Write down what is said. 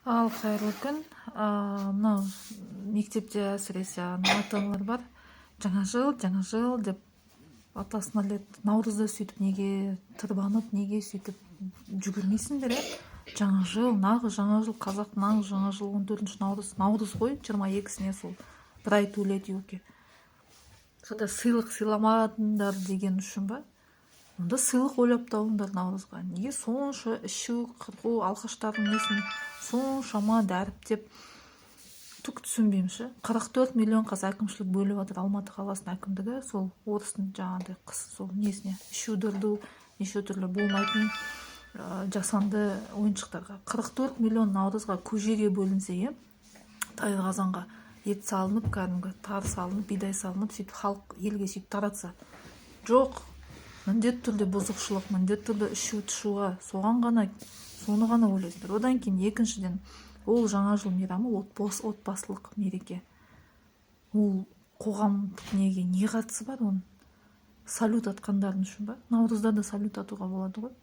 Ал қайырлы күн. Мынау мектепте әсіресе ата-аналар бар. Жаңа жыл деп атасына наурызда сөйтіп неге тырбанып, неге сөйтіп жүгірмейсіңдер, Жаңа жыл, нағыз жаңа жыл, қазақтың нағыз жаңа жыл 14 наурыз ғой, 22-сіне сол бір ай төлет еуке. Сонда сыйлық сыйламадыңдар деген үшін ба? Онда сыйлық ойлап табыңдар наурызға. Неге сонша ішу, қырқу, алқаштардың несін соншама дәріптеп түк түсінбеймін ше. 44 миллион қазір әкімшілік бөліп жатыр Алматы қаласының әкімдігі, сол орыстың жаңағыдай сол несіне ішу дырду, неше түрлі болмайтын жасанды ойыншықтарға 44 миллион наурызға көжеге бөлінсе, тайыз қазанға ет салынып, кәдімгі тары салынып, бидай салынып, сөйтіп халық елге сөйтіп таратса, жоқ, міндетті түрде бұзықшылық, міндетті түрде ішу-тышуға, соны ғана ойлайсыңдар. Одан кейін екіншіден, ол жаңа жыл мейрамы отбасылық мереке. Ол қоғамдық не қатысы бар оның? Салют атқандардың үшін ба? Наурызда да салют атуға болады ғой.